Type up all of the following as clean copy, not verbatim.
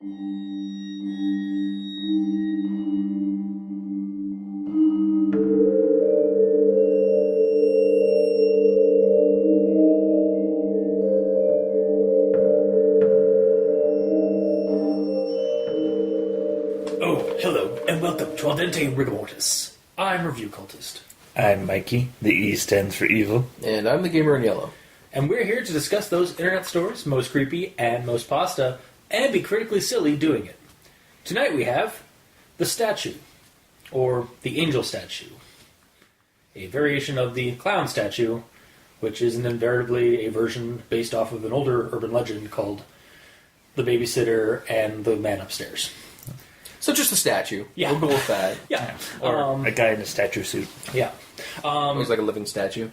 Oh, hello, and welcome to Al Dente Rigor Mortis. I'm Review Cultist. I'm Mikey. The E stands for evil. And I'm the gamer in yellow. And we're here to discuss those internet stories, most creepy and most pasta, and be critically silly doing it. Tonight we have the statue, or the angel statue. A variation of the clown statue, which is invariably a version based off of an older urban legend called the babysitter and the man upstairs. So just a statue. Yeah. We'll go with that. Yeah. Or a guy in a statue suit. Yeah. He's like a living statue.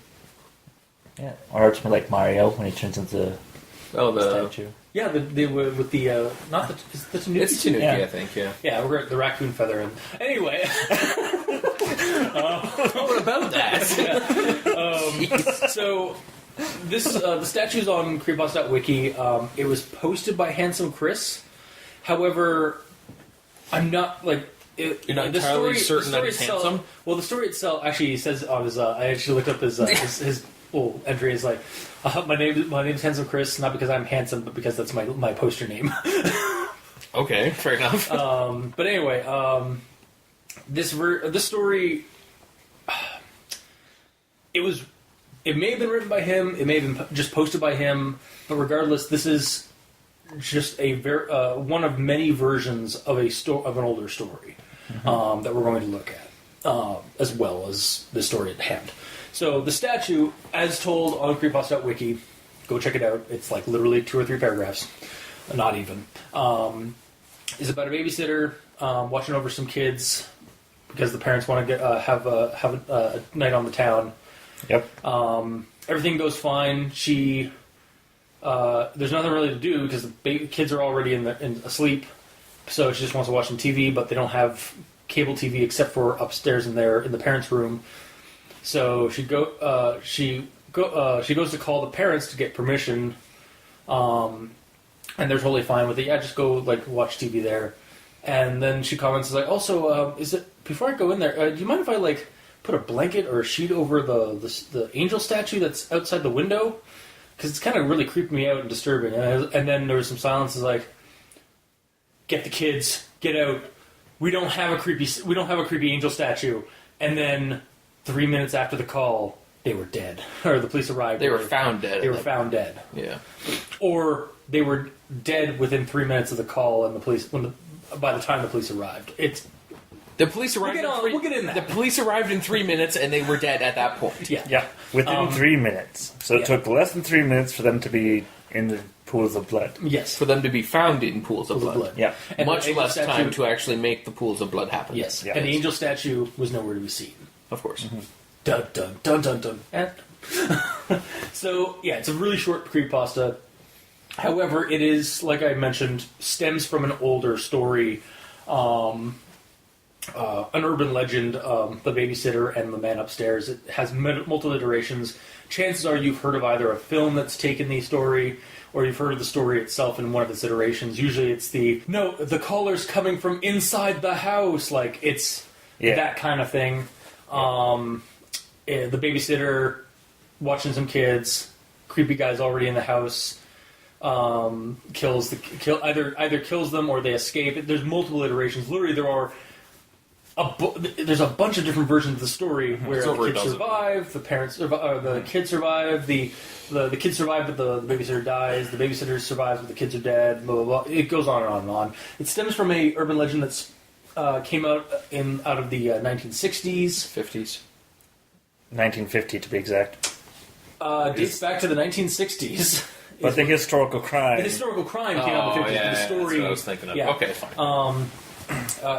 Yeah. Or it's more like Mario when he turns into Oh, a the... statue. Yeah, with the, not the, is it the Tanuki? It's Tanuki, Yeah. I think, yeah. Yeah, we're the raccoon feather. And anyway. What about that? So, the statue's on Creepypasta.wikia. It was posted by HandsomeChris. However, I'm not, like... You're not entirely certain that it's handsome? Well, the story itself actually says on his... I actually looked up his little entry. Is like, my name's HandsomeChris, not because I'm handsome, but because that's my poster name. Okay, fair enough. But anyway, this story... It may have been written by him, it may have been just posted by him, but regardless, this is just a one of many versions of of an older story that we're going to look at, as well as the story at hand. So the statue, as told on Creepypasta.wiki, go check it out. It's like literally 2 or 3 paragraphs, not even. Is about a babysitter watching over some kids because the parents want to have a night on the town. Yep. Everything goes fine. There's nothing really to do because the kids are already asleep, so she just wants to watch some TV, but they don't have cable TV except for upstairs in the parents' room. So she goes to call the parents to get permission, and they're totally fine with it. Yeah, just go watch TV there. And then she comments also, before I go in there, do you mind if I put a blanket or a sheet over the angel statue that's outside the window? Because it's kind of really creeping me out and disturbing. And then there was some silence. It's like, get the kids, get out. We don't have a creepy angel statue. And then 3 minutes after the call, they were dead, or the police arrived. They were found dead. They were found dead. Yeah. Or they were dead within 3 minutes of the call, and by the time the police arrived, The police arrived. We'll get in that. The police arrived in 3 minutes, and they were dead at that point. Yeah. Yeah. Within 3 minutes. So it took less than 3 minutes for them to be in the pools of blood. Yes. For them to be found in pools of blood. Yeah. And Much the less statue, time to actually make the pools of blood happen. Yes. Yeah. And the angel statue was nowhere to be seen. Of course. Mm-hmm. Dun dun dun dun dun. So yeah, it's a really short creepypasta. However, it is, like I mentioned, stems from an older story, an urban legend, the babysitter and the man upstairs. It has multiple iterations. Chances are you've heard of either a film that's taken the story, or you've heard of the story itself in one of its iterations. Usually, it's the caller's coming from inside the house, that kind of thing. The babysitter watching some kids, creepy guy's already in the house, either kills them or they escape. There's multiple iterations. Literally, there's a bunch of different versions of the story where the kids survive, the kids survive, the kids survive, but the babysitter dies. The babysitter survives, but the kids are dead. Blah blah blah. It goes on and on and on. It stems from a urban legend that's came out of the 1960s, 50s. 1950 to be exact. Dates back to the 1960s. But the historical crime. The historical crime came out in the 50s. Yeah, the story. that's what I was thinking of. Yeah. Okay, fine.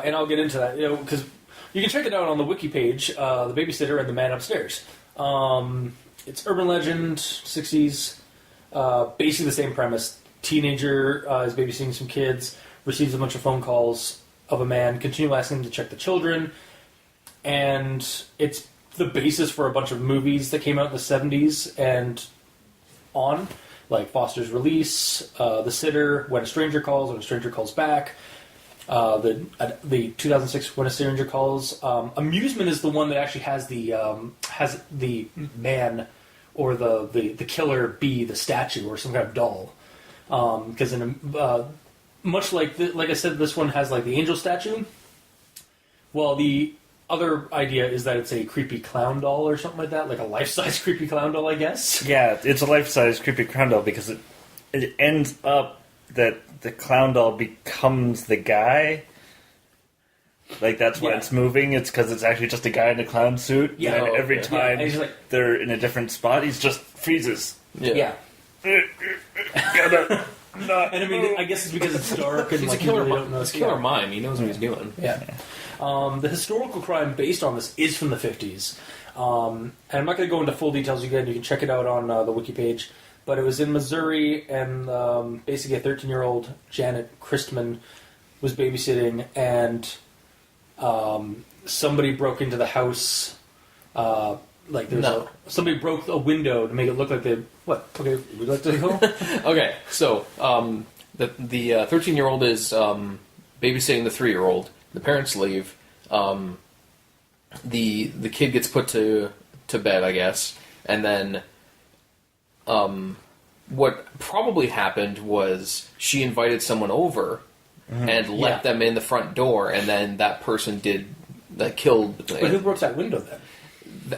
And I'll get into that, because you can check it out on the wiki page, The Babysitter and the Man Upstairs. It's urban legend, 60s, basically the same premise. Teenager is babysitting some kids, receives a bunch of phone calls of a man, continually asking him to check the children, and it's the basis for a bunch of movies that came out in the 70s and on. like Foster's Release, The Sitter, When a Stranger Calls, When a Stranger Calls Back, the 2006 When a Stranger Calls. Amusement is the one that actually has the man or the killer be the statue or some kind of doll. Because much like I said, this one has like the angel statue. Well, the other idea is that it's a creepy clown doll or something like that, like a life-size creepy clown doll, I guess. Yeah, it's a life-size creepy clown doll because it ends up that the clown doll becomes the guy. Like, that's why it's moving. It's because it's actually just a guy in a clown suit. Yeah. And every time they're in a different spot, he's just freezes. Yeah. Gotta not And I mean, I guess it's because it's dark and He's like a killer, you really don't know. he's a killer mime. He knows what he's doing. Yeah. The historical crime based on this is from the 50s. And I'm not going to go into full details again. You can check it out on the wiki page. But it was in Missouri, and basically a 13-year-old Janet Christman was babysitting, and somebody broke into the house. Somebody broke a window to make it look like they... What? Okay, would you like to go? Okay, so the 13-year-old is babysitting the 3-year-old. The parents leave. The kid gets put to bed, I guess, and then what probably happened was she invited someone over and let them in the front door, and then that person killed. But who broke that window then?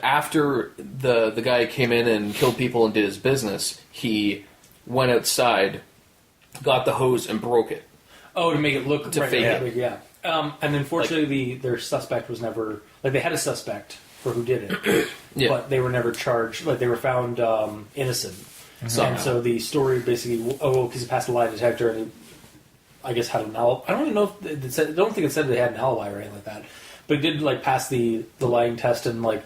After the guy came in and killed people and did his business, he went outside, got the hose, and broke it. Oh, to make it look to fake it. Yeah. And unfortunately, their suspect was never... Like, they had a suspect for who did it, but they were never charged. Like, they were found innocent. And so the story basically... because he passed a lie detector, and he, I guess, had an alibi. I don't even know if it said... I don't think it said they had an alibi or anything like that. But he did, like, pass the lying test, and, like,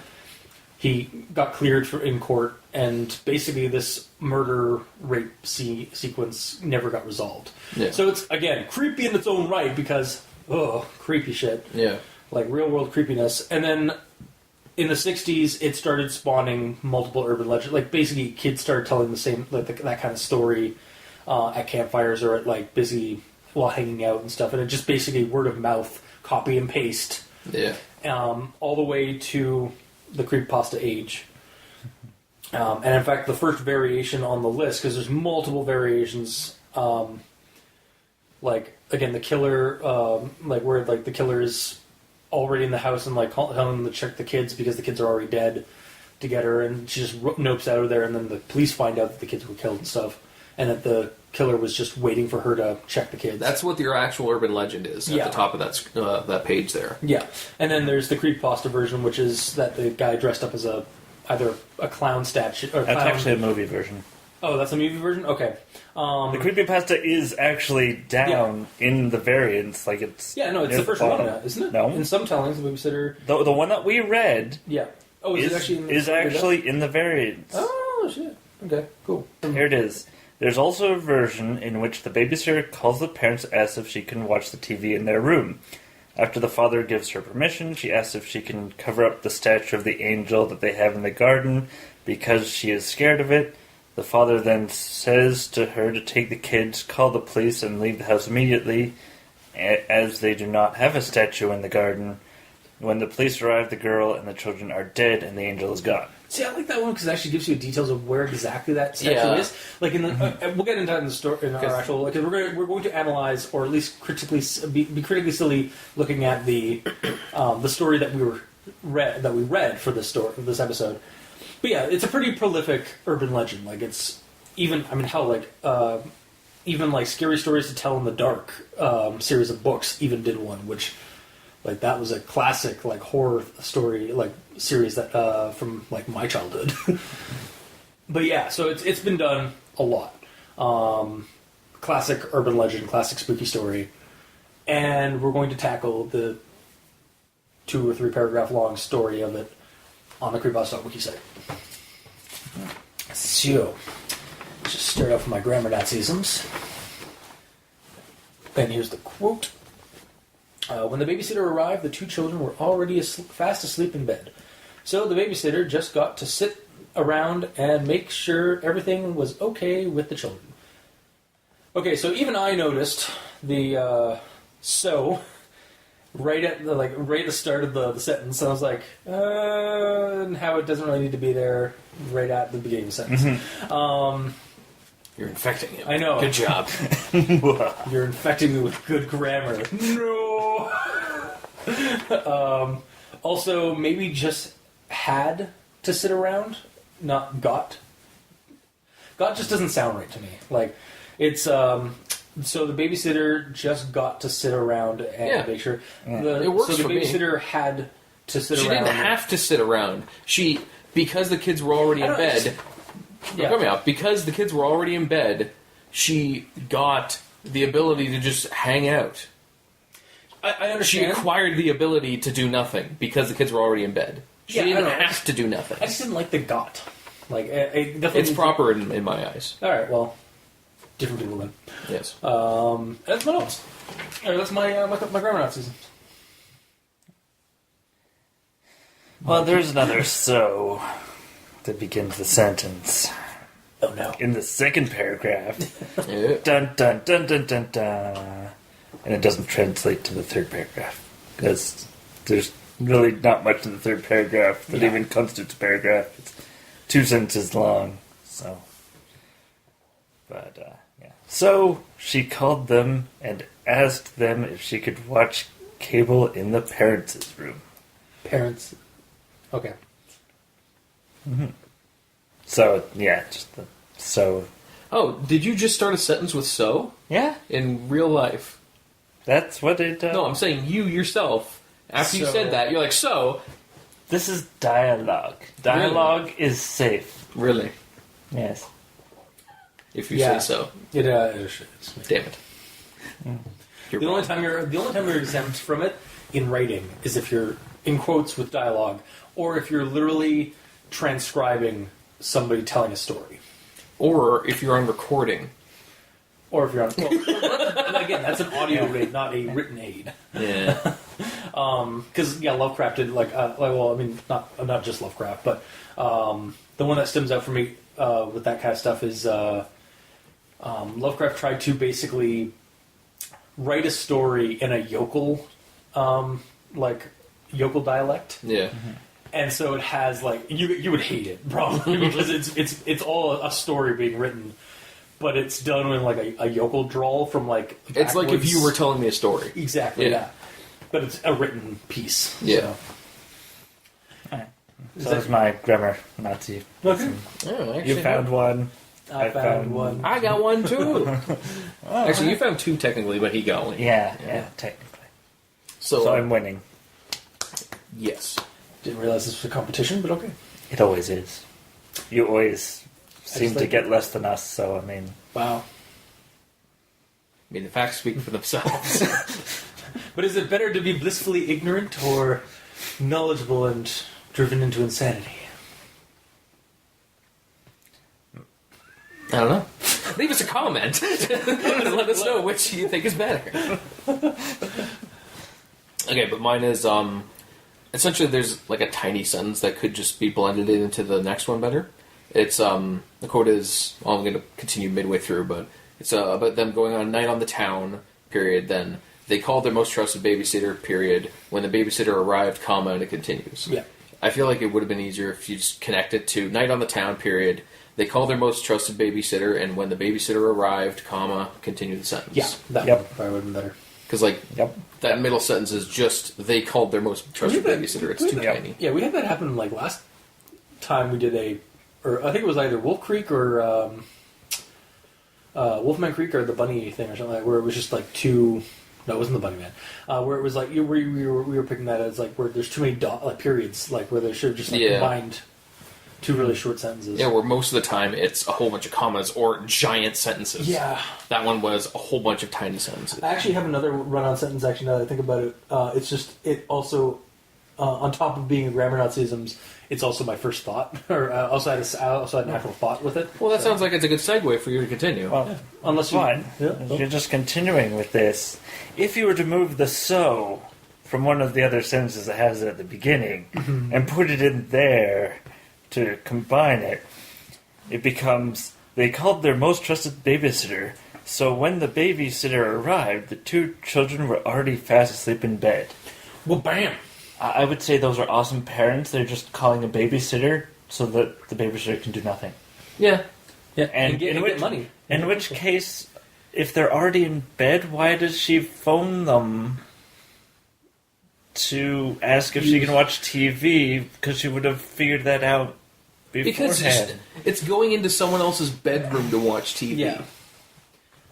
he got cleared in court, and basically this murder-rape sequence never got resolved. Yeah. So it's, again, creepy in its own right, because... creepy shit. Yeah. Like real-world creepiness. And then in the 60s, it started spawning multiple urban legends. Like, basically, kids started telling the same, like, that kind of story at campfires or at, like, busy while hanging out and stuff. And it just basically word of mouth, copy and paste. Yeah. All the way to the creepypasta age. And in fact, the first variation on the list, because there's multiple variations, like, again, the killer, where, like, the killer is already in the house and, like, telling them to check the kids because the kids are already dead to get her, and she just nopes out of there, and then the police find out that the kids were killed and stuff, and that the killer was just waiting for her to check the kids. That's what your actual urban legend is at the top of that page there. Yeah. And then there's the creepypasta version, which is that the guy dressed up as either a clown statue or That's actually a movie version. Oh, that's a movie version? Okay. The creepypasta is actually down in the variants, like it's... Yeah, no, it's the first one now, isn't it? No. In some tellings, the babysitter... The one that we read Yeah. Oh, is it actually in the variants. Oh, shit. Okay, cool. Here it is. There's also a version in which the babysitter calls the parents to ask if she can watch the TV in their room. After the father gives her permission, she asks if she can cover up the statue of the angel that they have in the garden because she is scared of it. The father then says to her to take the kids, call the police, and leave the house immediately, as they do not have a statue in the garden. When the police arrive, the girl and the children are dead, and the angel is gone. See, I like that one because it actually gives you details of where exactly that statue is. Like in the, we'll get into that in the story in our actual. Like, we're going to analyze, or at least critically be critically silly, looking at the story that we read for this story for this episode. But yeah, it's a pretty prolific urban legend. Like, it's even, I mean, hell, like even like Scary Stories to Tell in the Dark series of books even did one, which. Like, that was a classic, like, horror story, like, series that, from, like, my childhood. But yeah, so it's been done a lot. Classic urban legend, classic spooky story. And we're going to tackle the 2 or 3 paragraph long story of it on the Creepypasta.wikia site. So, just start off with my grammar Nazisms. And here's the quote. When the babysitter arrived, the 2 children were already fast asleep in bed. So the babysitter just got to sit around and make sure everything was okay with the children. Okay, so even I noticed the so right at the start of the sentence, and I was like, and how it doesn't really need to be there right at the beginning of the sentence. You're infecting him. I know. Good job. You're infecting me with good grammar. No. Also, maybe just had to sit around, not got. Got just doesn't sound right to me. Like, it's so the babysitter just got to sit around and make sure. It works so the for me. babysitter had to sit around. She didn't have to sit around. Because the kids were already in bed. Hear me out. Because the kids were already in bed, she got the ability to just hang out. I understand. She acquired the ability to do nothing because the kids were already in bed. She didn't have to do nothing. I just didn't like the got. Like, I definitely it's proper in my eyes. All right, well, different people then. Yes. That's my notes. All right, that's my grammar Nazis. Well, there's another so that begins the sentence. Oh no! In the second paragraph, Yeah. dun dun dun dun dun dun, and it doesn't translate to the third paragraph because there's really not much in the third paragraph that even constitutes a paragraph. It's 2 sentences long, so. But yeah. So she called them and asked them if she could watch cable in the parents' room. Parents. Okay. So yeah, just the so. Oh, did you just start a sentence with so? Yeah, In real life? that's what it. No, I'm saying you yourself. After you So- said that, you're like, so? This is dialogue. Dialogue is safe. Really? Yes. If you say so. It is. Damn it. You're The wrong. only time you're exempt from it in writing is if you're in quotes with dialogue, or if you're literally transcribing somebody telling a story, Or if you're on recording. or if you're on. Well, again, that's an audio aid, not a written aid. Yeah. Because Lovecraft did well, I mean, not just Lovecraft, but the one that stems out for me with that kind of stuff is Lovecraft tried to basically write a story in a yokel dialect, Yeah. and so it has you would hate it probably because it's all a story being written, but it's done in a yokel drawl from It's like if backwards. you were telling me a story. Exactly, Yeah. yeah. But it's a written piece. Yeah. So that's my grammar Nazi. So. Okay. Oh, You found one. I found one. I got one too. Actually, you found 2 technically, but he got one. Yeah, technically. So, So I'm winning. yes. Didn't realize this was a competition, but okay. It always is. You always seem to like get less than us, so I mean. Wow. I mean, the facts speak for themselves. But is it better to be blissfully ignorant or knowledgeable and driven into insanity? I don't know. Leave us a comment. Let us know which you think is better. Okay, but mine is essentially there's a tiny sentence that could just be blended into the next one better. It's the quote is I'm going to continue midway through, but it's about them going on a night on the town. Period. Then they called their most trusted babysitter. Period. When the babysitter arrived, comma, and it continues. Yeah. I feel like it would have been easier if you just connect it to night on the town. Period. They called their most trusted babysitter, and when the babysitter arrived, comma, continue the sentence. Yeah, that Yep. one probably would have been better. Because, Yep. that middle sentence is just, they called their most trusted We had that- babysitter. It's we too had that- tiny. Yeah, we had that happen last time we did or I think it was either Wolf Creek or Wolfman Creek or the Bunny thing or something where it was just two. No, it wasn't the Bunny Man. Where it was we were picking that as where there's too many periods, where they should have just combined 2 really short sentences. Yeah, where most of the time it's a whole bunch of commas or giant sentences. Yeah. That one was a whole bunch of tiny sentences. I actually have another run-on sentence, actually, now that I think about it. It's just, it also, on top of being a grammar Nazisms, it's also my first thought. Or I also had an actual thought with it. Well, that sounds like it's a good segue for you to continue. Well, Unless you... fine. Yeah. You're just continuing with this. If you were to move the so from one of the other sentences that has it at the beginning and put it in there to combine it, it becomes they called their most trusted babysitter. So when the babysitter arrived, the two children were already fast asleep in bed. Well, bam. I would say those are awesome parents. They're just calling a babysitter so that the babysitter can do nothing. Yeah. Yeah, And get in money. In which case, if they're already in bed, why does she phone them to ask if she can watch TV? Because she would have figured that out Because beforehand. it's going into someone else's bedroom to watch TV. Yeah.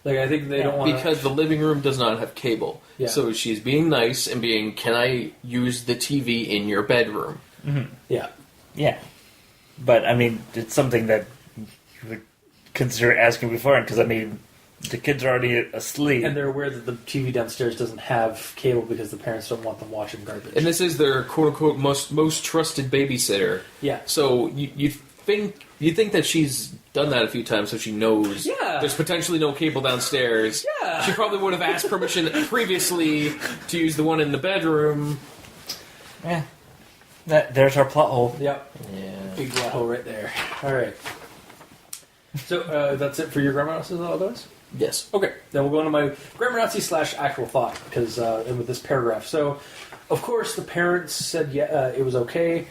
Like, I think they don't want Because the living room does not have cable. Yeah. So she's being nice and being, can I use the TV in your bedroom? Yeah. Yeah. But, I mean, it's something that you would consider asking beforehand, because, I mean, the kids are already asleep. And they're aware that the TV downstairs doesn't have cable because the parents don't want them watching garbage. And this is their quote-unquote most trusted babysitter. Yeah. So you think that she's done that a few times, so she knows there's potentially no cable downstairs. Yeah. She probably would have asked permission previously to use the one in the bedroom. Yeah. There's our plot hole. Yep. Yeah. Big black hole right there. All right. So that's it for your grammar analysis, otherwise? Yes. Okay, then we'll go into my grammar Nazi / actual thought, because and with this paragraph. So, of course, the parents said it was okay,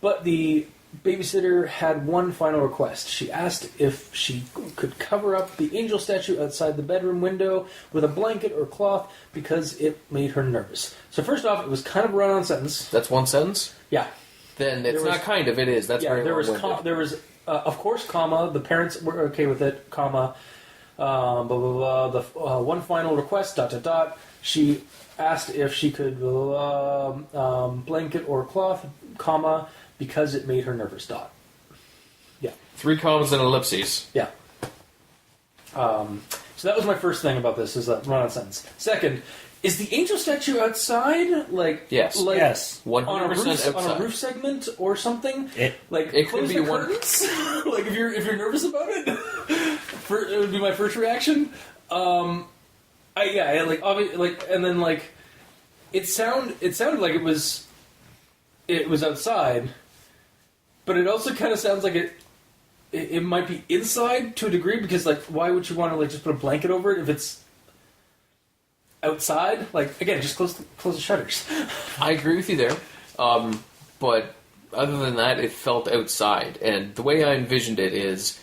but the babysitter had one final request. She asked if she could cover up the angel statue outside the bedroom window with a blanket or cloth because it made her nervous. So first off, it was kind of a run-on sentence. That's one sentence? Yeah. Then it's There was- not kind of, it is. That's very there was long-winded. there was of course, comma, the parents were okay with it, comma, blah, blah, blah, the one final request, ... She asked if she could blanket or cloth, comma, because it made her nervous, ... Yeah. 3 commas and ellipses. Yeah. So that was my first thing about this, is that run-on sentence. Second, is the angel statue outside? Like, Yes. like Yes. 100% on a roof, outside. on a roof segment or something? It Like, It close could be the one- curtains? Like, if you're nervous about it? It would be my first reaction. And then like, it sounded like it was outside, but it also kind of sounds like it might be inside to a degree, because like, why would you want to like just put a blanket over it if it's outside? Like, again, just close the shutters. I agree with you there. But other than that, it felt outside. And the way I envisioned it is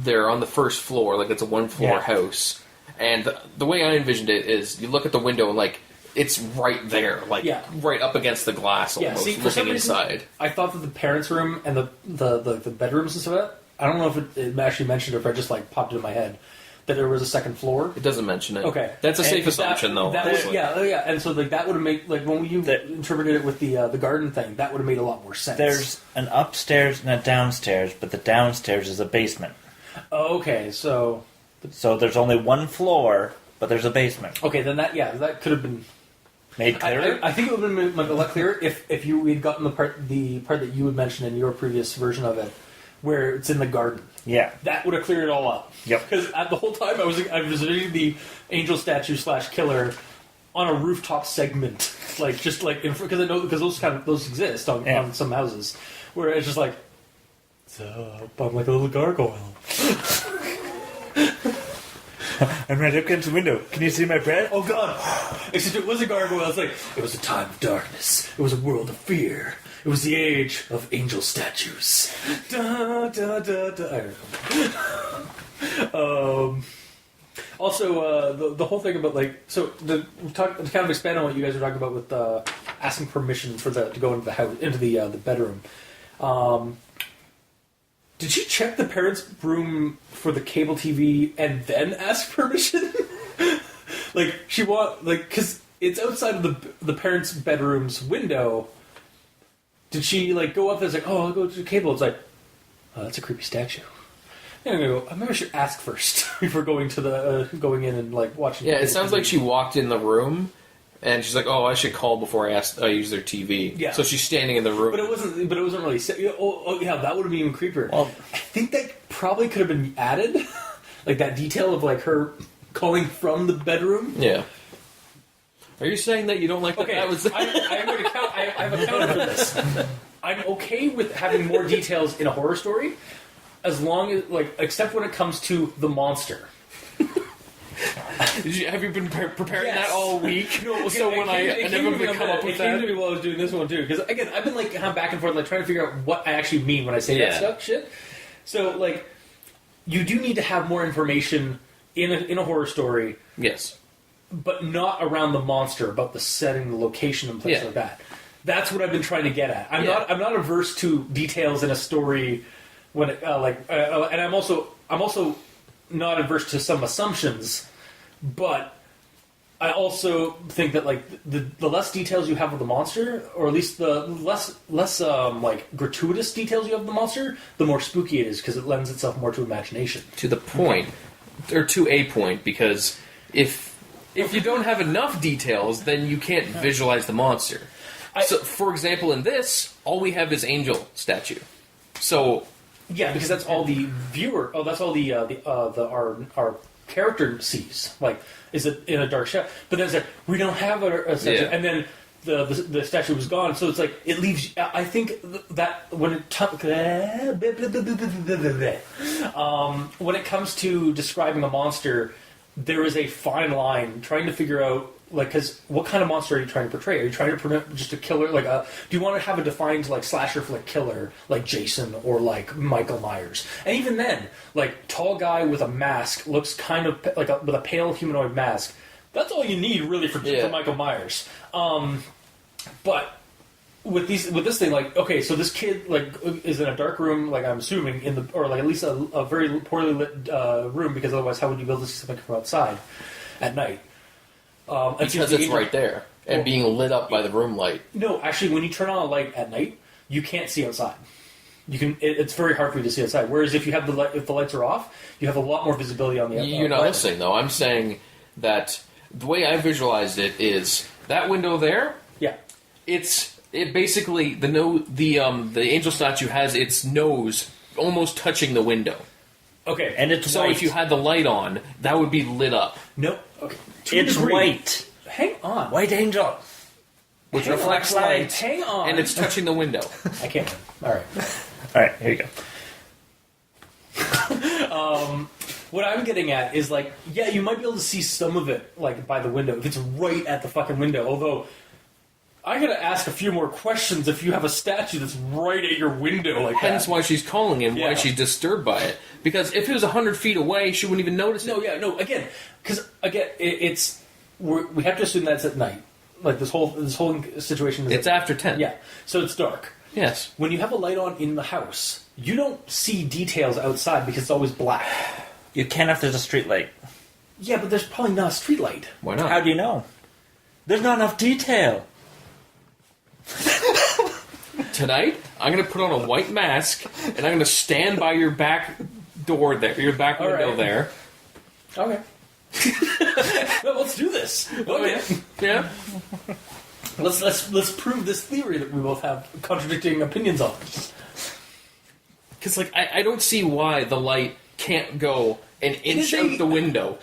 they're on the first floor, like it's a one-floor house. And the way I envisioned it is you look at the window and, like, it's right there, like, right up against the glass almost, See, for some looking reason, inside. I thought that the parents' room and the bedrooms and stuff, I don't know if it actually mentioned it, or if I just like popped it in my head, that there was a second floor. It doesn't mention it. Okay. That's a safe And assumption, though. That honestly. and so like that would have made, like, when you interpreted it with the garden thing, that would have made a lot more sense. There's an upstairs and a downstairs, but the downstairs is a basement. Oh, okay, so there's only one floor, but there's a basement. okay, then that could have been Made clearer? I think it would have been a lot clearer if we had gotten the part that you had mentioned in your previous version of it, where it's in the garden. Yeah. That would have cleared it all up. Yep. Because the whole time I was reading the angel statue / killer on a rooftop segment, like just like because I know because those exist on some houses, where it's just like, I'm like a little gargoyle. I'm right up against the window. Can you see my breath? Oh God! Except it was a gargoyle. It's like it was a time of darkness. It was a world of fear. It was the age of angel statues. Da da da da. I don't know. Also, the whole thing about like to kind of expand on what you guys were talking about with asking permission to go into the house, into the bedroom. Did she check the parents' room for the cable TV and then ask permission? Like because it's outside of the parents' bedroom's window. Did she like go up and like, oh, I'll go to the cable? It's like, oh, that's a creepy statue. And I'm gonna go. Maybe I should ask first before going in and like watching. Yeah, it sounds like she walked in the room, and she's like, "Oh, I should call before I use their TV." Yeah. So she's standing in the room. But it wasn't really. Oh yeah, that would have been even creepier. Well, I think that probably could have been added, like that detail of like her calling from the bedroom. Yeah. Are you saying that you don't like that? Okay, That was I'm going to count. I have a counter for this. I'm okay with having more details in a horror story, as long as, like, except when it comes to the monster. Have you been preparing Yes. that all week? No, okay, so when I never came come up with it came that. to me while I was doing this one too, because again, I've been like kind of back and forth, like trying to figure out what I actually mean when I say that stuff. Shit. So like, you do need to have more information in a horror story, Yes. but not around the monster, about the setting, the location, and places like that. That's what I've been trying to get at. I'm not averse to details in a story when it, and I'm also not averse to some assumptions, but I also think that like the less details you have of the monster, or at least the less like gratuitous details you have of the monster, the more spooky it is, because it lends itself more to imagination. To the point, or to a point, because if you don't have enough details, then you can't visualize the monster. So, for example, in this, all we have is Angel statue. So yeah, because that's all the viewer. Oh, that's all our character sees. Like, is it in a dark shadow? But then it's like, we don't have a statue, and then the statue was gone. So it's like it leaves. I think that when it comes to describing a monster, there is a fine line trying to figure out. Like, because what kind of monster are you trying to portray? Are you trying to portray just a killer? Like, do you want to have a defined, like, slasher flick killer, like Jason or, like, Michael Myers? And even then, like, tall guy with a mask looks kind of like with a pale humanoid mask. That's all you need, really, for Michael Myers. But with this thing, like, okay, so this kid, like, is in a dark room, like, I'm assuming, or, like, at least a very poorly lit room, because otherwise how would you be able to see something from outside at night? because it's right there and being lit up by the room light. No, actually, when you turn on a light at night, you can't see outside. You can. It's very hard for you to see outside. Whereas if the lights are off, you have a lot more visibility on the outside. You're not listening, though. I'm saying that the way I visualized it is that window there. Yeah. It basically the angel statue has its nose almost touching the window. Okay. And it's So white. if you had the light on, that would be lit up. No. Okay. It's white. Hang on. White angel. Which Hang reflects on. light. Hang on. And it's touching the window. I can't. All right. All right, here you go. What I'm getting at is, like, yeah, you might be able to see some of it, like, by the window, if it's right at the fucking window. Although, I gotta ask a few more questions if you have a statue that's right at your window like Hence that. why she's calling and why Yeah. she's disturbed by it. Because if it was 100 feet away, she wouldn't even notice it. No, yeah, no, again, because, again, we have to assume that's at night. Like, this whole situation is It's after 10. Yeah, so it's dark. Yes. When you have a light on in the house, you don't see details outside because it's always black. You can if there's a street light. Yeah, but there's probably not a street light. Why not? How do you know? There's not enough detail. Tonight, I'm going to put on a white mask, and I'm going to stand by your back door there, your back All window right. there. Okay. Well, let's do this. Okay. Yeah. Let's prove this theory that we both have contradicting opinions on. Because, like, I don't see why the light can't go an inch out the window.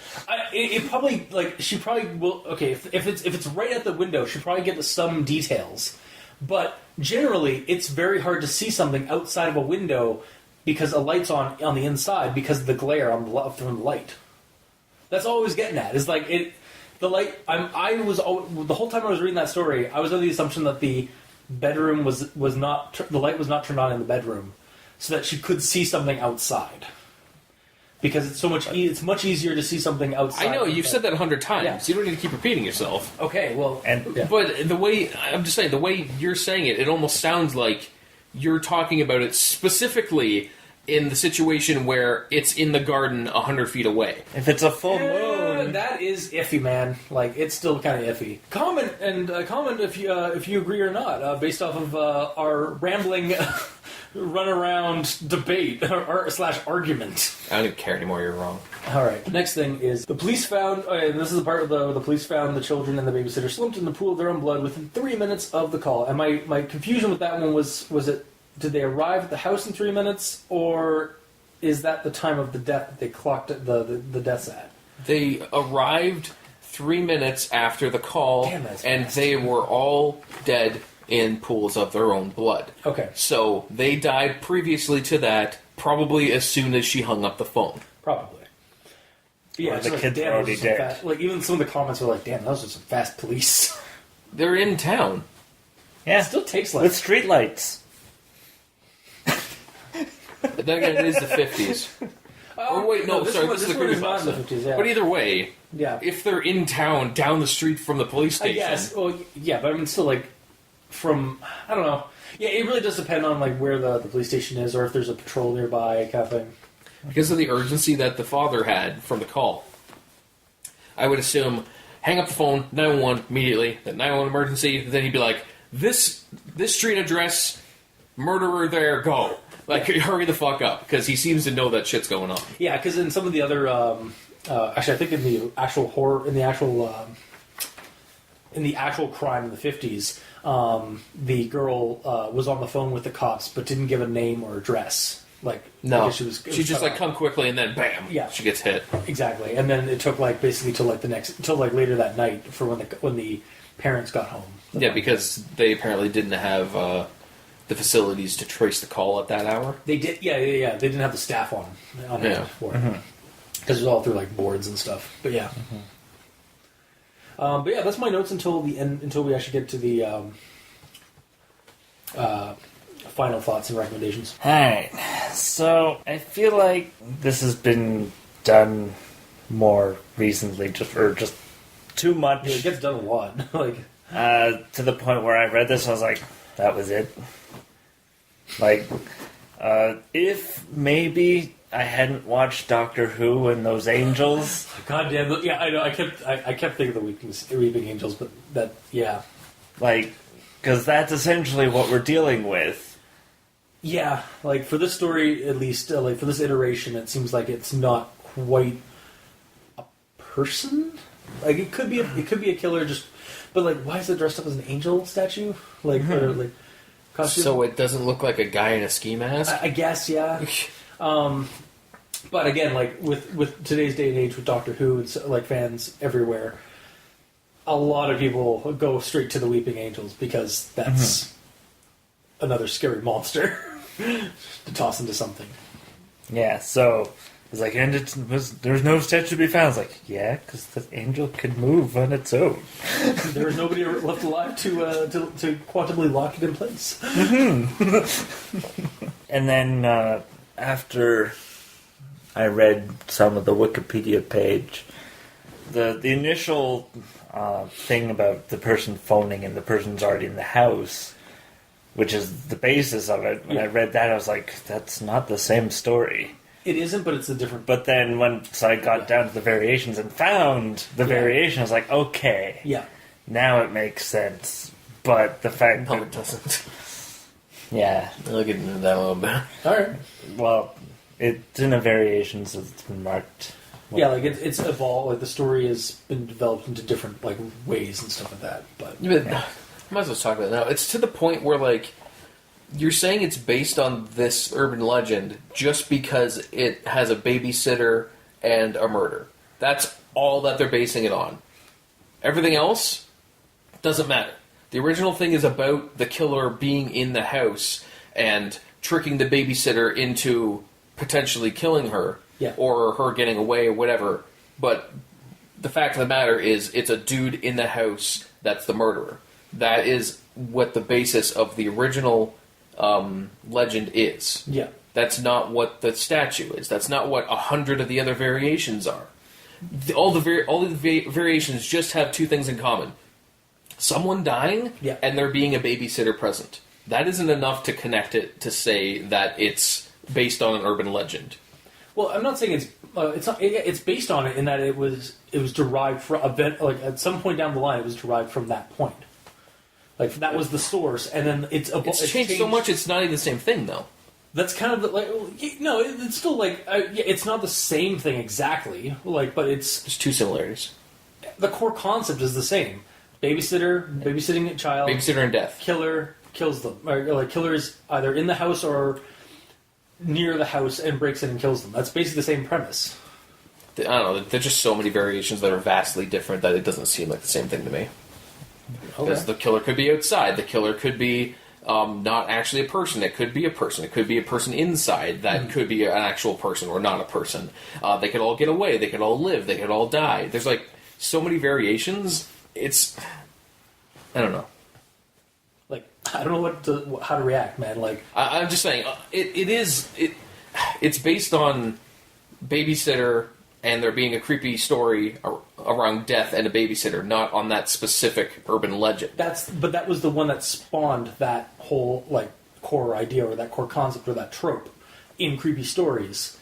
It probably, like, she probably will. Okay, if it's right at the window, she'll probably get to some details. But generally, it's very hard to see something outside of a window because a light's on the inside because of the glare from the light. That's all I was getting at. Is like the light. The whole time I was reading that story, I was under the assumption that the bedroom was not the light was not turned on in the bedroom, so that she could see something outside. Because it's it's much easier to see something outside. I know, you've said that 100 times. Yeah. You don't need to keep repeating yourself. Okay, well, But the way, I'm just saying, the way you're saying it, it almost sounds like you're talking about it specifically in the situation where it's in the garden 100 feet away. If it's a full moon. that is iffy, man. Like, it's still kind of iffy. Comment if you agree or not, based off of our rambling run-around debate / argument. I don't even care anymore, you're wrong. All right. Next thing is the police found. And this is the part of the police found the children and the babysitter slumped in the pool of their own blood within 3 minutes of the call. And my confusion with that one was it? Did they arrive at the house in 3 minutes, or is that the time of the death that they clocked the deaths at? They arrived 3 minutes after the call, Damn, that's and fast. they were all dead in pools of their own blood. Okay. So they died previously to that, probably as soon as she hung up the phone. Probably. But yeah, Or it's the like, kids damn, are those already are some dead. fast, like even some of the comments were like, "Damn, those are some fast police." They're in town. It still takes like with streetlights. But then again, it is the 50s. Or wait, no, this sorry, one, this is the one is not in the creepypasta. 50s. Yeah. But either way, yeah. if they're in town, down the street from the police I station, guess. Well, yeah, but I mean, still like from I don't know. Yeah, it really does depend on like where the police station is, or if there's a patrol nearby, kind of thing. because of the urgency that the father had from the call, I would assume hang up the phone, 911 immediately, that 911 emergency. Then he'd be like, "This street address, murderer there, go." Like, hurry the fuck up, because he seems to know that shit's going on. Yeah, because in some of the other, actually, I think in the actual horror, in the actual crime in the 50s, the girl was on the phone with the cops, but didn't give a name or address. Like, No, I guess she just like come quickly, and then bam, Yeah. she gets hit. Exactly, and then it took like basically till like later that night for when the parents got home. Yeah, because they apparently didn't have the facilities to trace the call at that hour. They did, yeah. They didn't have the staff on hand Yeah. for it because it was all through like boards and stuff. But yeah, but yeah, that's my notes until the end. Until we actually get to the final thoughts and recommendations. Alright, so I feel like this has been done more recently, just too much. Yeah, it gets done a lot. Like, To the point where I read this, I was like, that was it. Like, if maybe I hadn't watched Doctor Who and those angels, goddamn, yeah, I know. I kept thinking of the Weeping Angels, but that, yeah, like, because that's essentially what we're dealing with. yeah. Like for this story, at least, like for this iteration, it seems like it's not quite a person. Like it could be a killer, just, but like, why is it dressed up as an angel statue? Like, or like costume? So it doesn't look like a guy in a ski mask? I guess, yeah. But again, like with today's day and age with Doctor Who and so, like fans everywhere, a lot of people go straight to the Weeping Angels because that's another scary monster to toss into something. Yeah, so it's like, and there was no statue to be found. It's like, yeah, because the angel could move on its own. There was nobody left alive to quantumly lock it in place. And then after I read some of the Wikipedia page, the initial thing about the person phoning and the person's already in the house, which is the basis of it, when I read that, I was like, that's not the same story. It isn't, but it's a different. But then once I got down to the variations and found the variation, I was like, okay, Yeah. now it makes sense. But the fact No, that... it doesn't. Yeah. I'll get into that a little bit. All right. Well, it's in a variation, so it's been marked. Yeah, like it's evolved. Like the story has been developed into different like ways and stuff like that. But Might as well talk about it now. It's to the point where, like, you're saying it's based on this urban legend just because it has a babysitter and a murder. That's all that they're basing it on. Everything else doesn't matter. The original thing is about the killer being in the house and tricking the babysitter into potentially killing her, or her getting away or whatever. But the fact of the matter is, it's a dude in the house that's the murderer. That is what the basis of the original legend is. yeah, That's not what the statue is. That's not what 100 of the other variations are. All the variations just have two things in common: someone dying, and there being a babysitter present. That isn't enough to connect it to say that it's based on an urban legend. Well, I'm not saying it's not. It's based on it in that it was derived from event. Like at some point down the line, it was derived from that point. Like that was the source, and then it's changed so much. It's not even the same thing, though. That's kind of like no. It's still like it's not the same thing exactly. Like, but There's two similarities: the core concept is the same. Babysitting a child, babysitter and death. Killer kills them. Or, like killer is either in the house or near the house and breaks in and kills them. That's basically the same premise. I don't know. There's just so many variations that are vastly different that it doesn't seem like the same thing to me. Because the killer could be outside. The killer could be not actually a person. It could be a person. It could be a person inside. That could be an actual person or not a person. They could all get away. They could all live. They could all die. There's like so many variations. It's... I don't know. Like, I don't know how to react, man. Like, I'm just saying, it's based on babysitter and there being a creepy story around death and a babysitter, not on that specific urban legend. But that was the one that spawned that whole like core idea or that core concept or that trope in creepy stories.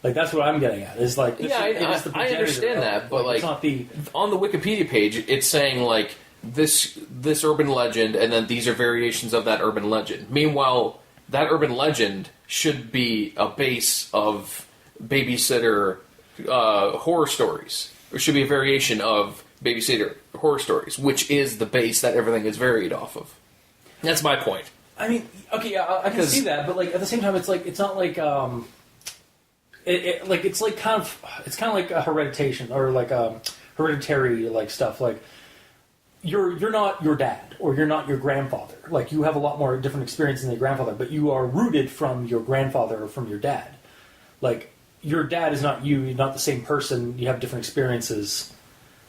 Like, that's what I'm getting at. Is like, I understand that, but like, it's not the... on the Wikipedia page, it's saying like this urban legend, and then these are variations of that urban legend. Meanwhile, that urban legend should be a base of babysitter horror stories. It should be a variation of babysitter horror stories, which is the base that everything is varied off of. That's my point. I mean, okay, I can see that, but like at the same time, it's like it's not like it's kind of like a hereditation or like hereditary like stuff. Like you're not your dad or you're not your grandfather. Like you have a lot more different experience than your grandfather, but you are rooted from your grandfather or from your dad. Like your dad is not you. You're not the same person. You have different experiences.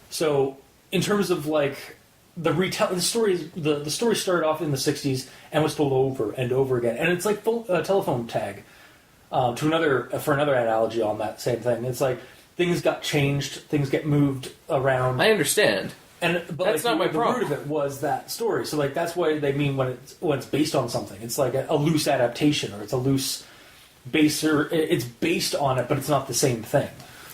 So in terms of like the story started off in the 60s and was told over and over again, and it's like full telephone tag. For another analogy on that same thing, it's like things got changed, things get moved around. I understand, but that's like, not my problem. The root of it was that story. So like that's what they mean when it's based on something. It's like a loose adaptation, or it's a loose base, or it's based on it, but it's not the same thing.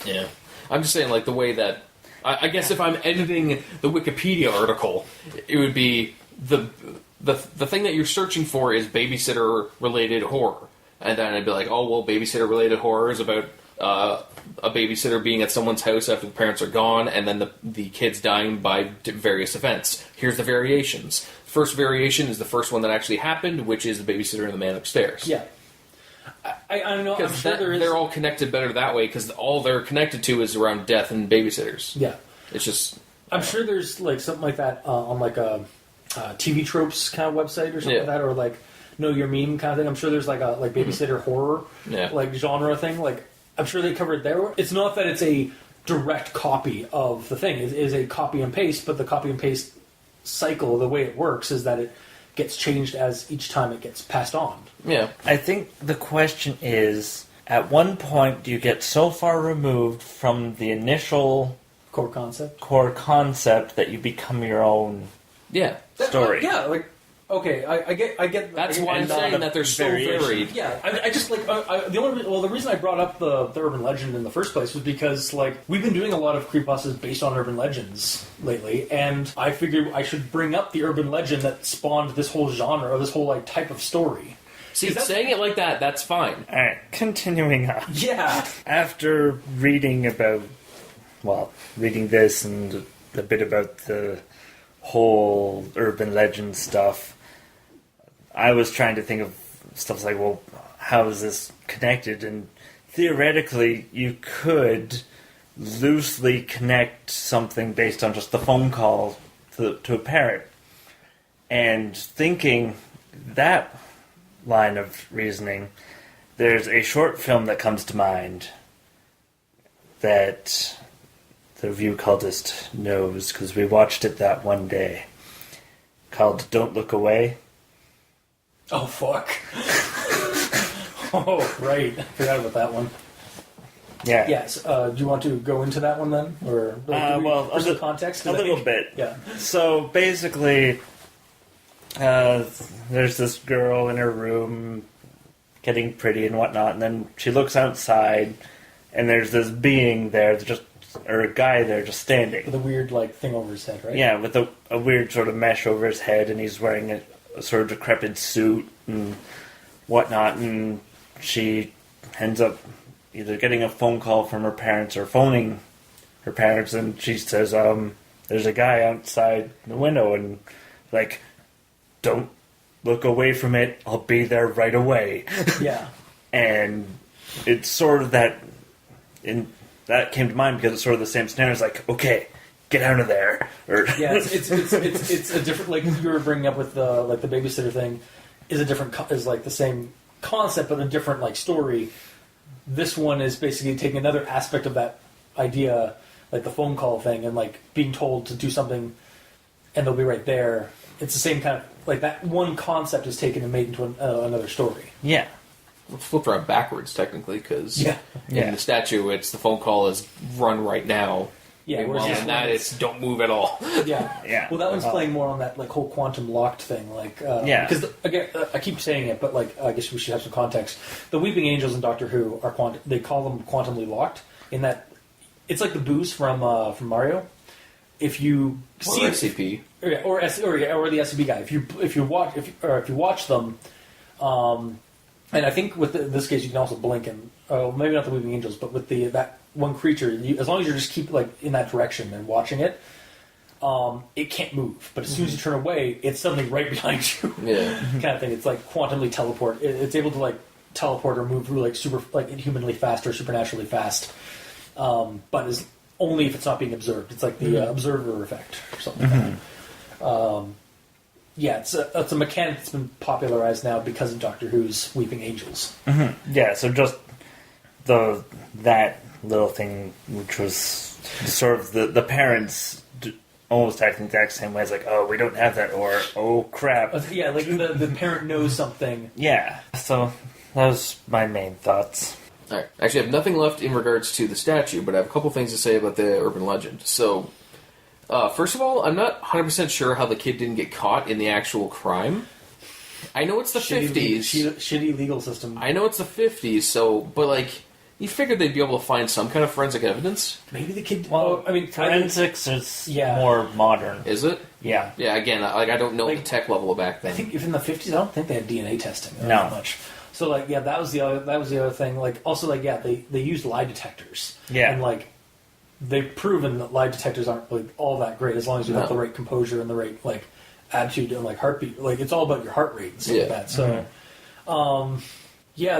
Yeah, I'm just saying like the way that I guess if I'm editing the Wikipedia article, it would be the thing that you're searching for is babysitter related horror. And then I'd be like, oh, well, babysitter-related horror is about a babysitter being at someone's house after the parents are gone, and then the kids dying by various events. Here's the variations. First variation is the first one that actually happened, which is the babysitter and the man upstairs. Yeah. I don't know. I'm sure there is... They're all connected better that way, because all they're connected to is around death and babysitters. Yeah. It's just... I'm sure there's like something like that on like a TV tropes kind of website or something like that, or like... Know Your Meme kind of thing. I'm sure there's like a babysitter horror like genre thing. Like I'm sure they covered there. It's not that it's a direct copy of the thing. It is a copy and paste, but the copy and paste cycle, the way it works, is that it gets changed as each time it gets passed on. Yeah. I think the question is, at one point do you get so far removed from the initial Core concept that you become your own story? Okay, I get. That's why I'm saying that they're so varied. Yeah, I just like the reason I brought up the urban legend in the first place was because like we've been doing a lot of creepypastas based on urban legends lately, and I figured I should bring up the urban legend that spawned this whole genre or this whole like type of story. See, saying it like that, that's fine. All right, continuing on. Yeah. After reading this and a bit about the whole urban legend stuff, I was trying to think of stuff like, well, how is this connected? And theoretically, you could loosely connect something based on just the phone call to a parent. And thinking that line of reasoning, there's a short film that comes to mind that the review cultist knows, because we watched it that one day, called Don't Look Away. Oh, fuck. Oh, right. I forgot about that one. Yeah. Yes. Do you want to go into that one then? Or the context? A little bit. Yeah. So basically, there's this girl in her room getting pretty and whatnot, and then she looks outside, and there's this being there, or a guy there just standing. With a weird like thing over his head, right? Yeah, with a weird sort of mesh over his head, and he's wearing a sort of decrepit suit and whatnot, and she ends up either getting a phone call from her parents or phoning her parents, and she says, there's a guy outside the window, and like, don't look away from it, I'll be there right away. Yeah. And it's sort of that came to mind because it's sort of the same scenario. It's like, okay, get out of there. Or Yeah, it's a different, like you were bringing up with the babysitter thing, is a different is like the same concept but a different like story. This one is basically taking another aspect of that idea, like the phone call thing, and like being told to do something, and they'll be right there. It's the same kind of like that one concept is taken and made into another story. Yeah. It's flipped around backwards, technically, because Yeah. in the statue, it's the phone call is run right now. Yeah, Well, whereas this in one that, is- it's don't move at all. Yeah. Yeah. Well, that one's playing more on that like whole quantum locked thing, like Yeah. Because again, I keep saying it, but like I guess we should have some context. The Weeping Angels in Doctor Who are they call them quantumly locked in that it's like the booze from Mario. If you see Or SCP. or the SCP guy, if you watch them, and I think with this case you can also blink and maybe not the Weeping Angels, but with that one creature, as long as you just keep like in that direction and watching it, it can't move. But as soon as you turn away, it's suddenly right behind you. Yeah. Kind of thing. It's like quantumly teleport. It's able to like teleport or move through like super like inhumanly fast or supernaturally fast. But is only if it's not being observed. It's like the observer effect or something. Like that. Yeah, it's a mechanic that's been popularized now because of Doctor Who's Weeping Angels. Yeah, so just that little thing, which was sort of the parents almost acting the exact same way as like, oh, we don't have that, or oh crap. Yeah, like the parent knows something. Yeah, so that was my main thoughts. Alright. Actually, I have nothing left in regards to the statue, but I have a couple things to say about the urban legend. So, first of all, I'm not 100% sure how the kid didn't get caught in the actual crime. I know it's the 50s. Shitty legal system. I know it's the 50s, so, but like, you figured they'd be able to find some kind of forensic evidence. Maybe the kid. Well, I mean, forensics is Yeah. more modern. Is it? Yeah. Yeah, again, like, I don't know Like, the tech level back then. I think if in the 50s, I don't think they had DNA testing. No. That much. So like, yeah, that was the other thing. Like, also like, yeah, they used lie detectors. Yeah. And like, they've proven that lie detectors aren't like all that great as long as you have the right composure and the right like attitude and like heartbeat. Like, it's all about your heart rate and stuff like that. So, yeah,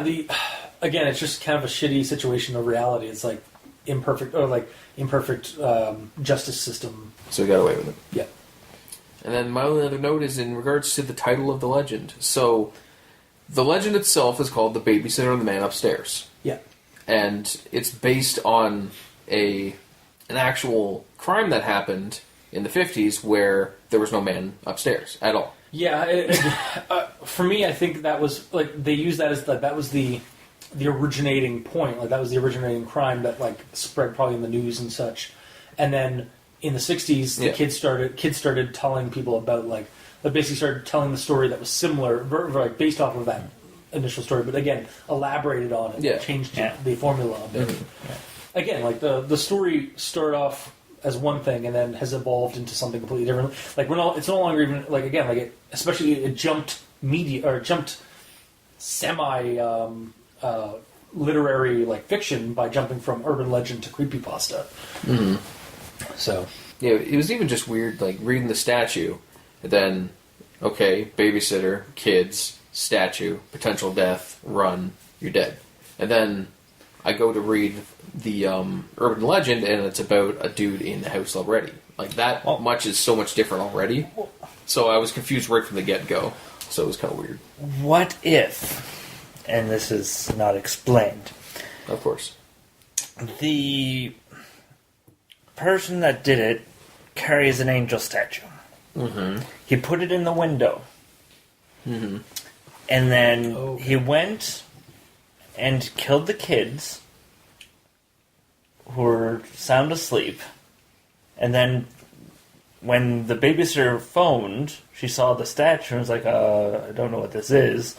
again, it's just kind of a shitty situation of reality. It's like imperfect justice system. So we got away with it. Yeah. And then my only other note is in regards to the title of the legend. So, the legend itself is called The Babysitter and the Man Upstairs. Yeah. And it's based on an actual crime that happened in the 50s where there was no man upstairs at all. Yeah, for me, I think that was like they used that as that was the originating point. Like that was the originating crime that like spread probably in the news and such. And then in the 60s, the kids started telling people about like they basically started telling the story that was similar, like based off of that initial story, but again elaborated on it, changed the formula a bit. Again, like the story started off as one thing and then has evolved into something completely different. Like it's no longer even like again like it jumped semi literary like fiction by jumping from urban legend to creepypasta. So yeah, it was even just weird like reading the statue, and then okay, babysitter, kids, statue, potential death, run, you're dead, and then I go to read the urban legend, and it's about a dude in the house already. Like, that much is so much different already. So I was confused right from the get-go. So it was kind of weird. What if, and this is not explained, Of course. the person that did it carries an angel statue. Mm-hmm. He put it in the window. Mm-hmm. And then he went and killed the kids who were sound asleep. And then when the babysitter phoned, she saw the statue and was like, I don't know what this is.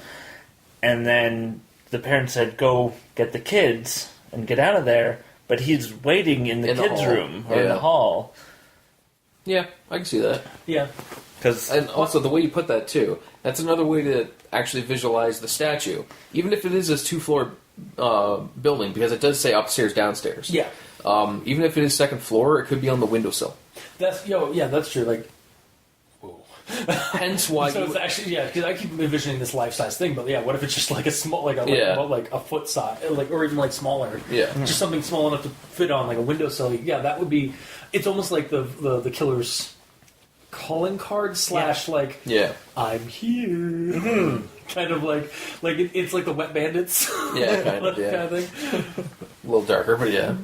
And then the parents said, go get the kids and get out of there. But he's waiting in the kids' hall. room or in the hall. Yeah, I can see that. yeah, And also, the way you put that, too, that's another way to actually visualize the statue. Even if it is a 2-floor building, because it does say upstairs, downstairs. yeah. Even if it is second floor, it could be on the windowsill. That's that's true. Like, Hence why So it's actually because I keep envisioning this life-size thing, but yeah, what if it's just like a small, like a foot size, like or even like smaller, just something small enough to fit on like a windowsill. Yeah, that would be. It's almost like the killer's calling card / like I'm here, kind of like it's like the Wet Bandits, kind of thing. A little darker, but yeah,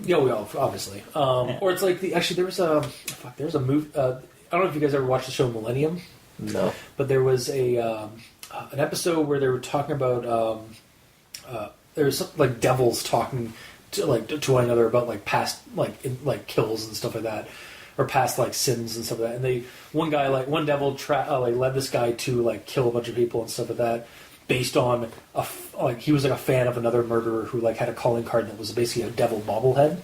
obviously. Or it's like there was a movie. I don't know if you guys ever watched the show Millennium. No. But there was an episode where they were talking about there was some, like devils talking to one another about like past kills and stuff like that, or past like sins and stuff like that. And one devil led this guy to like kill a bunch of people and stuff like that, based on he was like a fan of another murderer who like had a calling card that was basically a devil bobblehead,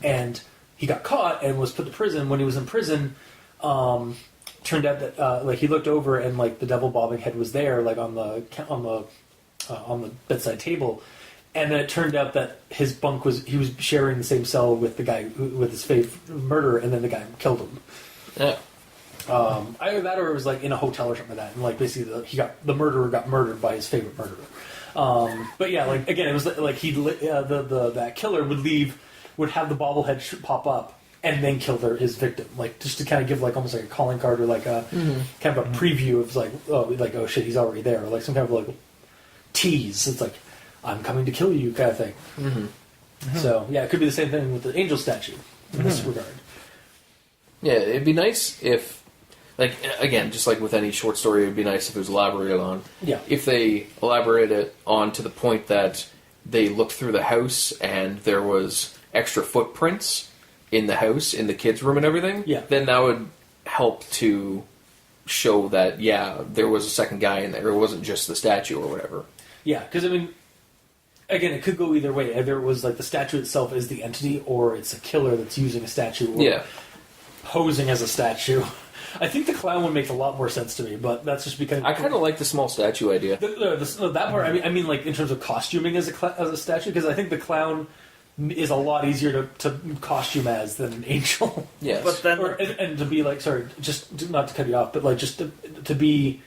and he got caught and was put to prison. When he was in prison, turned out that he looked over and like the devil bobbing head was there like on the bedside table, and then it turned out that his bunk he was sharing the same cell with the guy with his favorite murderer, and then the guy killed him. Yeah. Either that or it was like in a hotel or something like that, and like basically the murderer got murdered by his favorite murderer. But yeah, like again, it was like that killer would have the bobblehead pop up and then kill his victim, like just to kind of give like almost like a calling card or like a kind of a preview of like oh shit, he's already there, or like some kind of like tease. It's like I'm coming to kill you kind of thing. So yeah, it could be the same thing with the angel statue in this regard. Yeah, it'd be nice if, like, again, just like with any short story, it'd be nice if it was elaborated on. Yeah. If they elaborated it on to the point that they looked through the house and there was extra footprints in the house, in the kids' room and everything, then that would help to show that, there was a second guy in there. It wasn't just the statue or whatever. Yeah, because, I mean, again, it could go either way. Either it was like the statue itself is the entity, or it's a killer that's using a statue or posing as a statue. I think the clown one makes a lot more sense to me, but that's just because I kind of like the small statue idea. That part, I mean, like in terms of costuming as a statue, because I think the clown is a lot easier to costume as than an angel. Yes, but then and to be like, sorry, just not to cut you off, but like just to be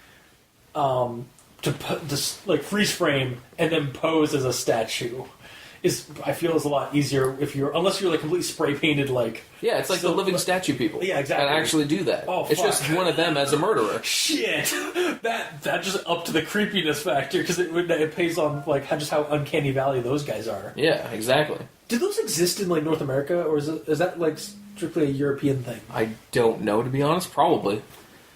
like freeze frame and then pose as a statue I feel is a lot easier unless you're like completely spray painted like. Yeah, it's like the living statue people. Yeah, exactly. And actually do that. Oh, it's just one of them as a murderer. Shit, that just up to the creepiness factor, because it pays on like just how uncanny valley those guys are. Yeah, exactly. Do those exist in like North America, or is that like strictly a European thing? I don't know, to be honest. Probably.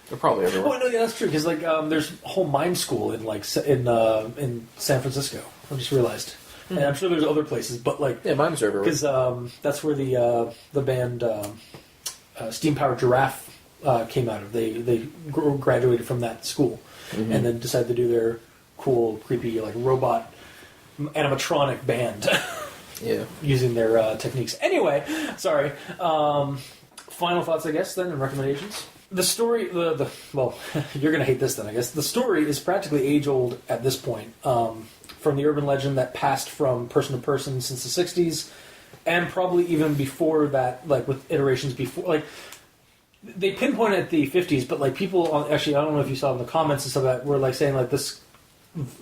They're probably everywhere. Oh no, yeah, that's true. Because like there's a whole mime school in like in San Francisco. I just realized. And I'm sure there's other places, but like mimes are everywhere. Because that's where the band Steam Powered Giraffe came out of. They graduated from that school, and then decided to do their cool, creepy, like robot animatronic band. Using their techniques. Anyway, sorry. Final thoughts, I guess, then, and recommendations. The story, well, you're going to hate this then, I guess. The story is practically age-old at this point. From the urban legend that passed from person to person since the 60s, and probably even before that, like with iterations before, like they pinpoint at the 50s, but like people, actually, I don't know if you saw in the comments and stuff that were like saying like this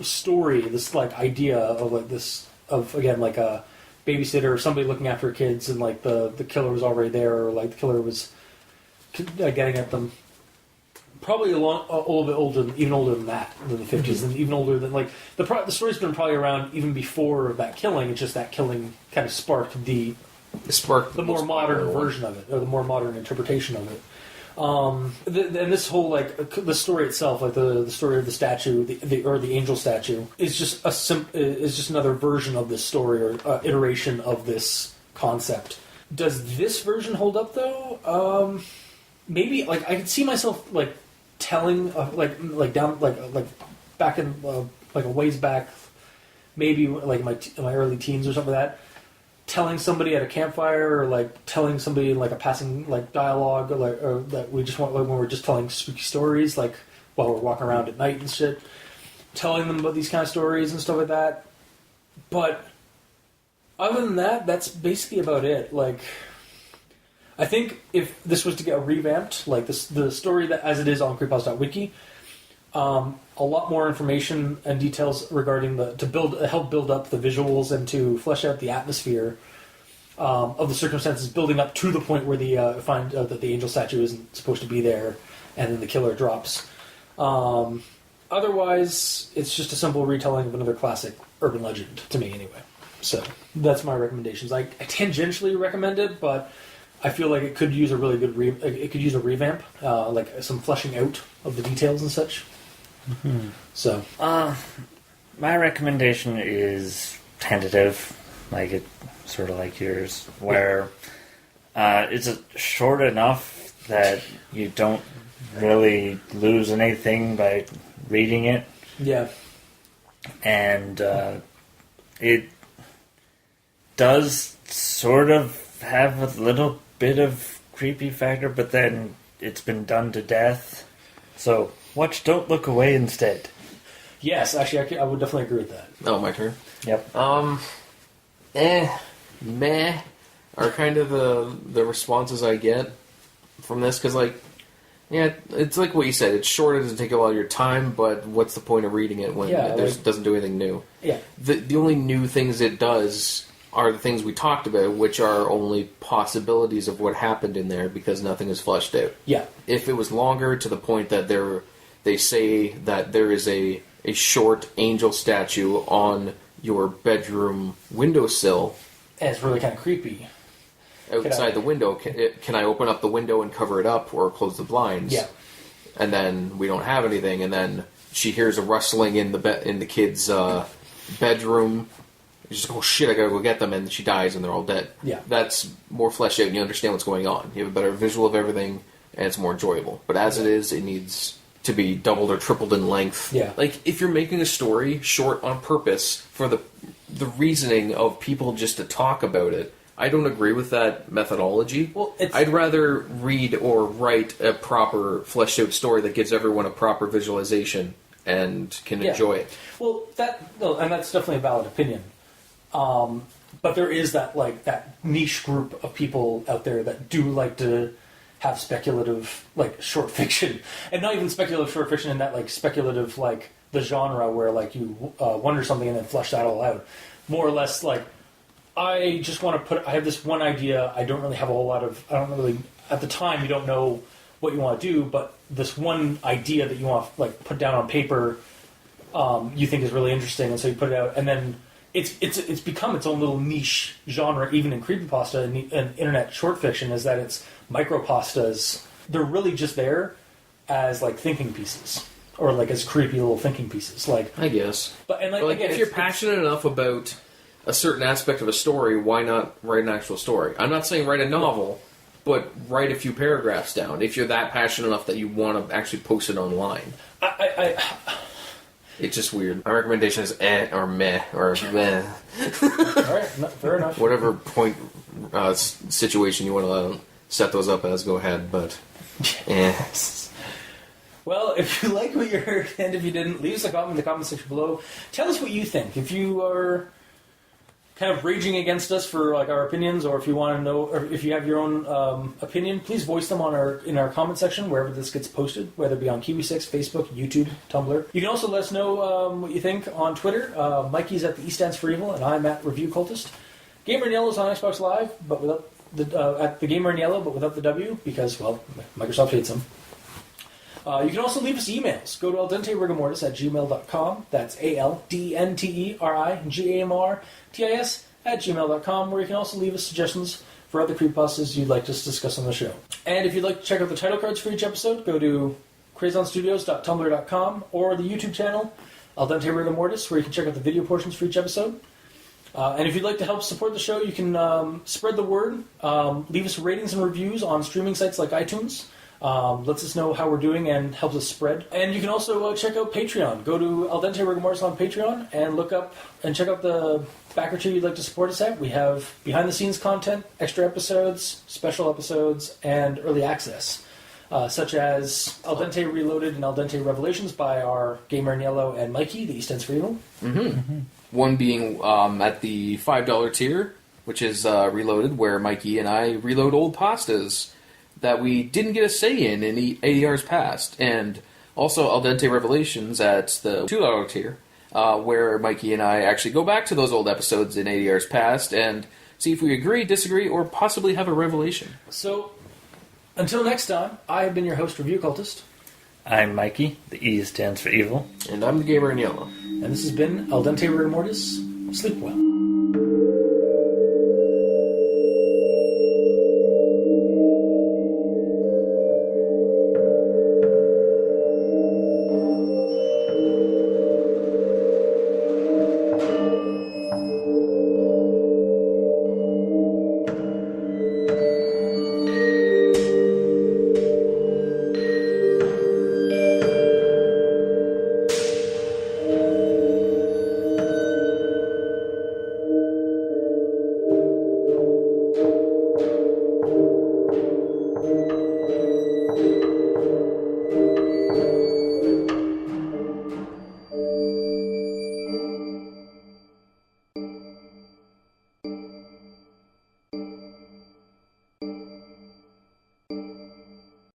story, this like idea of like this, of again, like a babysitter or somebody looking after kids, and like the killer was already there, or like the killer was getting at them. Probably a little bit older, even older than that, than the 50s, and even older than like the story's been probably around even before that killing. It's just that killing kind of sparked the more modern version of it, or the more modern interpretation of it. And this whole like the story itself, like the story of the statue, the angel statue, is just is just another version of this story, or iteration of this concept. Does this version hold up though? Maybe like I could see myself like telling like down like back in like a ways back, maybe like my early teens or something like that, telling somebody at a campfire, or like telling somebody in like a passing like dialogue, or that we just want, like when we're just telling spooky stories, like while we're walking around at night and shit, telling them about these kind of stories and stuff like that. But other than that, that's basically about it. Like, I think if this was to get revamped, like this, the story that as it is on Creepypasta.wiki, a lot more information and details regarding help build up the visuals and to flesh out the atmosphere of the circumstances building up to the point where the find that the angel statue isn't supposed to be there, and then the killer drops. Otherwise, it's just a simple retelling of another classic urban legend to me, anyway. So that's my recommendations. I tangentially recommend it, but I feel like it could use a really good it could use a revamp, like some fleshing out of the details and such. Mm-hmm. So, my recommendation is tentative, like it, sort of like yours, where it's short enough that you don't really lose anything by reading it. Yeah. And it does sort of have a little bit of creepy factor, but then it's been done to death. So watch Don't Look Away instead. Yes, actually, I would definitely agree with that. Oh, my turn. Yep. Meh are kind of the responses I get from this, because, like, yeah, it's like what you said. It's short, it doesn't take a lot of your time, but what's the point of reading it when it doesn't do anything new? Yeah. The only new things it does are the things we talked about, which are only possibilities of what happened in there because nothing is fleshed out. Yeah. If it was longer, to the point that they say that there is a short angel statue on your bedroom windowsill, And it's really kind of creepy. outside the window, can I open up the window and cover it up or close the blinds? Yeah. And then we don't have anything, and then she hears a rustling in the kid's bedroom. She's like, oh shit, I gotta go get them, and she dies and they're all dead. Yeah. That's more fleshed out and you understand what's going on. You have a better visual of everything and it's more enjoyable. But as it is, it needs to be doubled or tripled in length. Yeah. Like, if you're making a story short on purpose for the reasoning of people just to talk about it, I don't agree with that methodology. Well, I'd rather read or write a proper fleshed out story that gives everyone a proper visualization and can enjoy it. Well, and that's definitely a valid opinion. But there is that niche group of people out there that do like to have speculative short fiction, and not even speculative short fiction in that speculative the genre where you wonder something and then flesh that all out. More or less I just want to I have this one idea. I don't really have a whole lot of. I don't really at the time you don't know what you want to do, but this one idea that you want to put down on paper, you think is really interesting, and so you put it out, and then it's become its own little niche genre, even in creepypasta and internet short fiction. Is that it's micropastas? They're really just there as thinking pieces, or as creepy little thinking pieces. I guess, but again, if you're passionate enough about a certain aspect of a story, why not write an actual story? I'm not saying write a novel, but write a few paragraphs down if you're that passionate enough that you want to actually post it online. It's just weird. My recommendation is or meh, or meh. Alright, fair enough. Whatever point, situation you want to set those up as, go ahead, but Well, if you like what you heard, and if you didn't, leave us a comment in the comment section below. Tell us what you think. If you are kind of raging against us for our opinions, or if you want to know, or if you have your own opinion, please voice them in our comment section wherever this gets posted, whether it be on Kiwi6, Facebook, YouTube, Tumblr. You can also let us know what you think on Twitter. Mikey's at the E stands for Evil, and I'm at Review Cultist. Gamer in Yellow is on Xbox Live, but without at the Gamer in Yellow, but without the W, because Microsoft hates them. You can also leave us emails. Go to aldenterigamortis@gmail.com. That's ALDNTERIGAMORTIS@gmail.com, where you can also leave us suggestions for other creepypastas you'd like us to discuss on the show. And if you'd like to check out the title cards for each episode, go to crazonstudios.tumblr.com or the YouTube channel, Aldente Rigor Mortis, where you can check out the video portions for each episode. And if you'd like to help support the show, you can spread the word. Leave us ratings and reviews on streaming sites like iTunes. Lets us know how we're doing and helps us spread. And you can also check out Patreon. Go to Aldente Rigor Mortis on Patreon and look up and check out the backer tier you'd like to support us at. We have behind-the-scenes content, extra episodes, special episodes, and early access, such as Aldente Reloaded and Aldente Revelations by our Gamer in Yellow and Mikey, the E stands for Evil. Mm-hmm. One being at the $5 tier, which is Reloaded, where Mikey and I reload old pastas that we didn't get a say in ADR's past, and also Al Dente Revelations at the $2 tier, where Mikey and I actually go back to those old episodes in ADR's past and see if we agree, disagree, or possibly have a revelation. So, until next time, I have been your host, Review Cultist. I'm Mikey. The E stands for evil. And I'm the gamer in yellow. And this has been Al Dente Rigor Mortis. Sleep well.